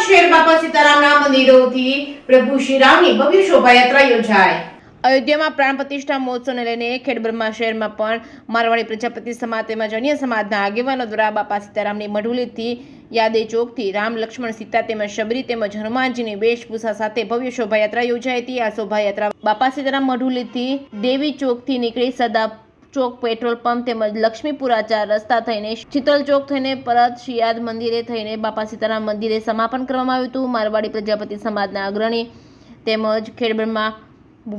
ખેડબ્રહ્મા શહેર બાપા સીતારામના મંદિરોથી પ્રભુ શ્રીરામની ભવ્ય શોભાયાત્રા યોજાઈ। અયોધ્યામાં પ્રાણ પ્રતિષ્ઠા મહોત્સવને લઈને ખેડબ્રહ્મા શહેરમાં પણ મારવાડી પ્રજાપતિ સમાજ તેમજ અન્ય સમાજના આગેવાનો દ્વારા બાપા સીતારામની મઢુલીથી યાદે ચોકથી રામ લક્ષ્મણ સીતા તેમજ શબરી તેમજ હનુમાનજીની વેશભૂષા સાથે ભવ્ય શોભાયાત્રા યોજાઈ હતી। આ શોભાયાત્રા બાપા સીતારામ મઢુલીથી દેવી ચોકથી નીકળી સરદાર ચોક પેટ્રોલ પંપ તેમજ લક્ષ્મીપુરા 4 રસ્તા થઈને શીતલ ચોક થઈને પરત શિયાદ મંદિરે થઈને બાપા સીતારામ મંદિરે સમાપન કરવામાં આવ્યું હતું। મારવાડી પ્રજાપતિ સમાજના અગ્રણી તેમજ ખેડબ્રહ્મા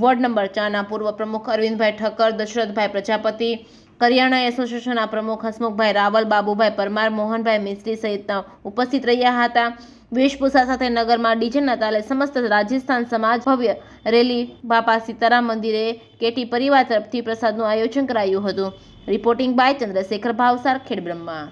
વોર્ડ નંબર 4ના પૂર્વ પ્રમુખ અરવિંદભાઈ ઠક્કર, દશરથભાઈ પ્રજાપતિ, કરિયાણા એસોસિએશનના પ્રમુખ હસમુખભાઈ રાવલ, બાબુભાઈ પરમાર, મોહનભાઈ મિસ્ત્રી સહિતના ઉપસ્થિત રહ્યા હતા। વેશભૂષા સાથે નગરમાં ડીજેના તાલે સમસ્ત રાજસ્થાન સમાજ ભવ્ય રેલી બાપા સીતારામ મંદિરે કેટી પરિવાર તરફથી પ્રસાદનું આયોજન કરાયું હતું। Reporting by Chandrashekhar Bhavsar, Khedbrahma.